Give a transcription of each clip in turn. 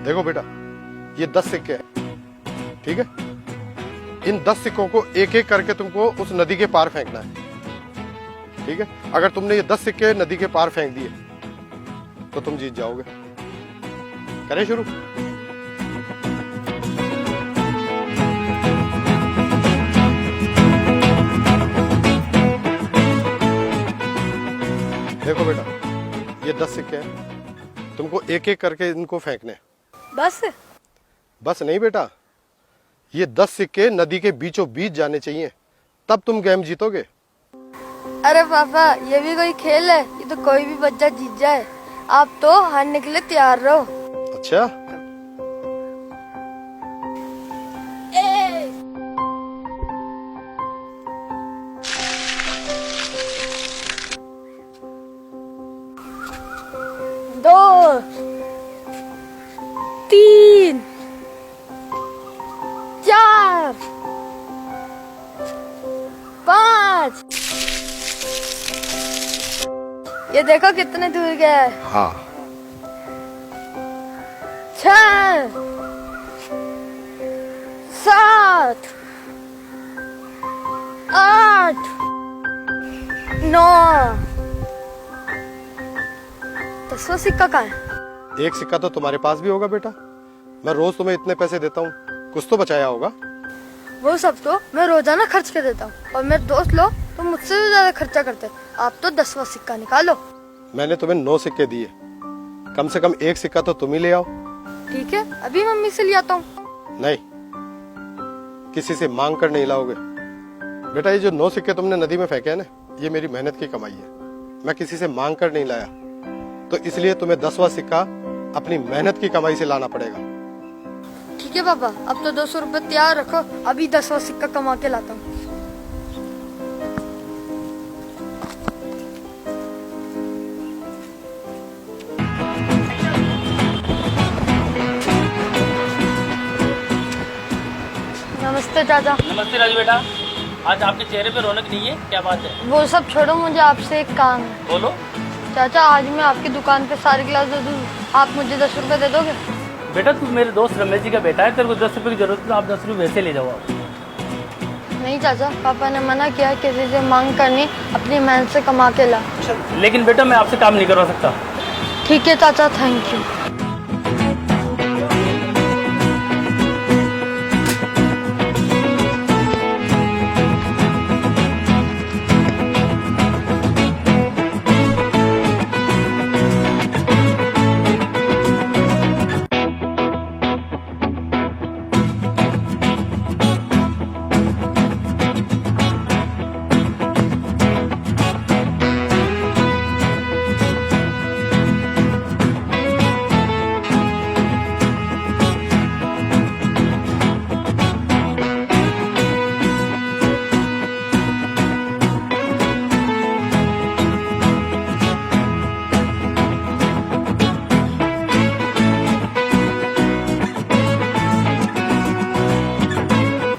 देखो बेटा, ये 10 सिक्के हैं, ठीक है। इन 10 सिक्कों को एक एक करके तुमको उस नदी के पार फेंकना है, ठीक है। अगर तुमने ये 10 सिक्के नदी के पार फेंक दिए तो तुम जीत जाओगे। करें शुरू? देखो बेटा, ये 10 सिक्के हैं, तुमको एक एक करके इनको फेंकने हैं। बस बस नहीं बेटा, ये 10 सिक्के नदी के बीचों बीच जाने चाहिए, तब तुम गेम जीतोगे। अरे पापा, ये भी कोई खेल है? ये तो कोई भी बच्चा जीत जाए। आप तो हारने के लिए तैयार रहो। अच्छा, दो, तीन, चार, पाँच। ये देखो कितने दूर गया है। हाँ। 6, 7, 8, 9। 10वां सिक्का कहाँ है? एक सिक्का तो तुम्हारे पास भी होगा बेटा, मैं रोज तुम्हें इतने पैसे देता हूँ, कुछ तो बचाया होगा। वो सब तो मैं रोजाना खर्च कर देता हूँ, और मेरे दोस्त लोग तो मुझसे भी ज्यादा खर्चा करते हैं। आप तो 10वां सिक्का निकालो। मैंने तुम्हें 9 सिक्के दिए, कम से कम एक सिक्का तो तुम ही ले आओ। ठीक है, अभी मम्मी से ले आता हूँ। नहीं, किसी से मांग कर नहीं लाओगे बेटा। ये जो 9 सिक्के तुमने नदी में फेंके हैं ना, ये मेरी मेहनत की कमाई है, मैं किसी से मांग कर नहीं लाया, तो इसलिए तुम्हें 10वां सिक्का अपनी मेहनत की कमाई से लाना पड़ेगा। ठीक है पापा, अब तो 200 रुपए तैयार रखो, अभी 10वां सिक्का कमा के लाता हूँ। नमस्ते चाचा। नमस्ते राजू बेटा, आज आपके चेहरे पे रौनक नहीं है, क्या बात है? वो सब छोड़ो, मुझे आपसे एक काम है। बोलो। चाचा, आज मैं आपकी दुकान पे सारे गिलास दे दूँ, आप मुझे 10 रुपए दे दोगे? बेटा, तू मेरे दोस्त रमेश जी का बेटा है, तेरे को 10 रुपए की जरूरत है तो आप 10 रुपए वैसे ले जाओ आप। नहीं चाचा, पापा ने मना किया, किसी से मांग करनी, अपनी मेहनत से कमा के ला। लेकिन बेटा, मैं आपसे काम नहीं करवा सकता। ठीक है चाचा, थैंक यू।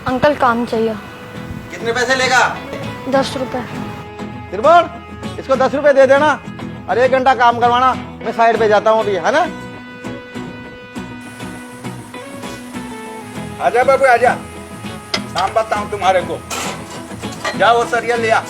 अंकल, काम चाहिए। कितने पैसे लेगा? 10 रुपए। निर्मल, इसको 10 रुपए दे देना और 1 घंटा काम करवाना, मैं साइड पे जाता हूँ अभी, है ना? आजा बाबू आजा, काम बताऊँ तुम्हारे को। जाओ वो सरिया ले आ।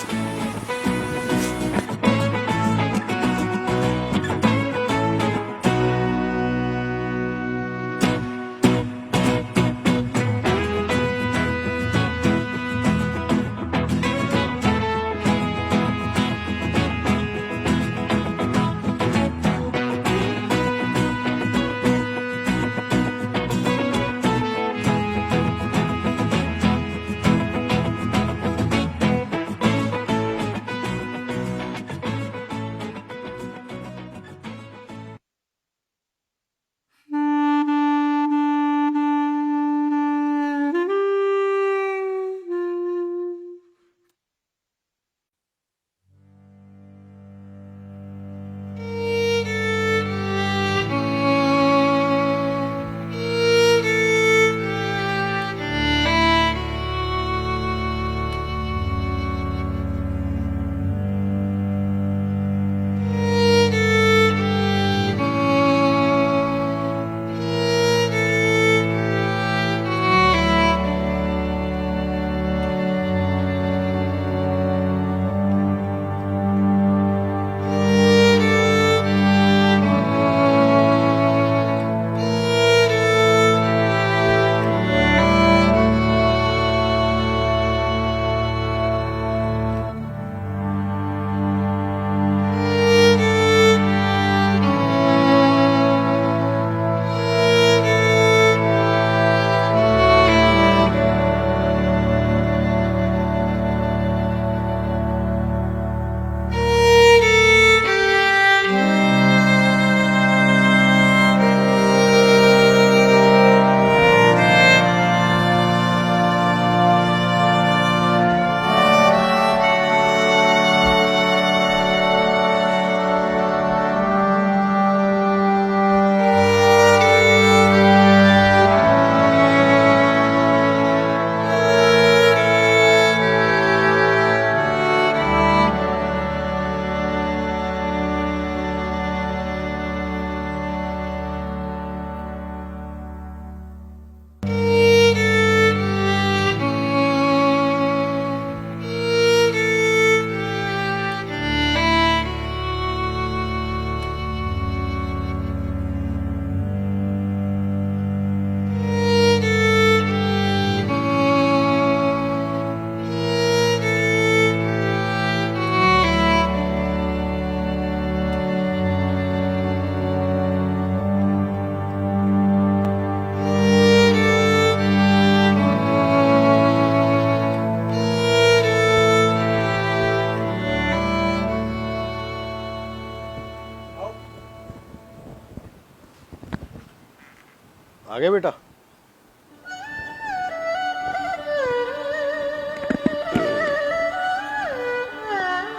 आगे बेटा।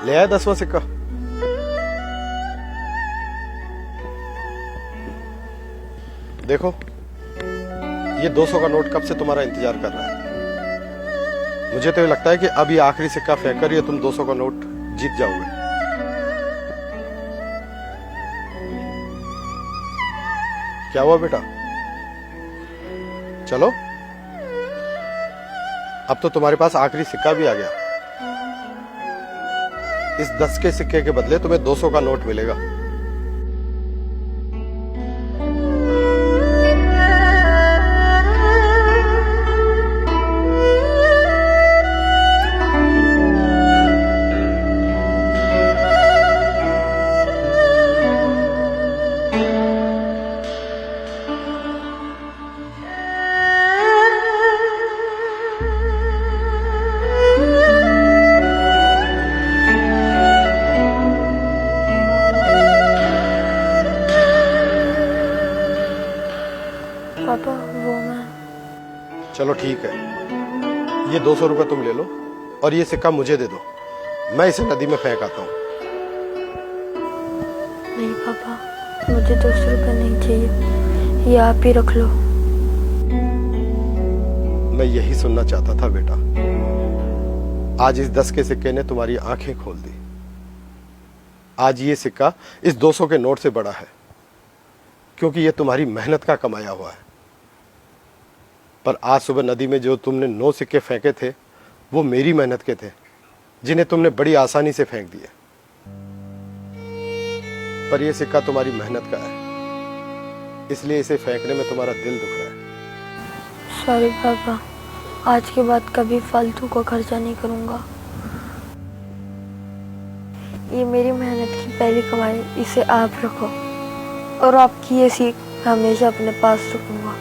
ले आया 10वां सिक्का। देखो ये 200 का नोट कब से तुम्हारा इंतजार कर रहा है। मुझे तो ये लगता है कि अब ये आखिरी सिक्का फेंक कर ये तुम 200 का नोट जीत जाओगे। क्या हुआ बेटा? चलो अब तो तुम्हारे पास आखिरी सिक्का भी आ गया। इस 10 के सिक्के के बदले तुम्हें 200 का नोट मिलेगा। पापा वो मैं। चलो ठीक है, ये 200 रुपए तुम ले लो और ये सिक्का मुझे दे दो, मैं इसे नदी में फेंक आता हूँ। नहीं पापा, मुझे 200 रुपये नहीं चाहिए, ये आप ही रख लो। मैं यही सुनना चाहता था बेटा। आज इस 10 के सिक्के ने तुम्हारी आंखें खोल दी। आज ये सिक्का इस 200 के नोट से बड़ा है, क्योंकि ये तुम्हारी मेहनत का कमाया हुआ है। पर आज सुबह नदी में जो तुमने 9 सिक्के फेंके थे वो मेरी मेहनत के थे, जिन्हें तुमने बड़ी आसानी से फेंक दिए। पर यह सिक्का तुम्हारी मेहनत का है, इसलिए इसे फेंकने में तुम्हारा दिल दुख रहा है। सॉरी पापा, आज के बाद कभी फालतू का खर्चा नहीं करूंगा। ये मेरी मेहनत की पहली कमाई, इसे आप रखो और आपकी ये सीख हमेशा अपने पास रखूंगा।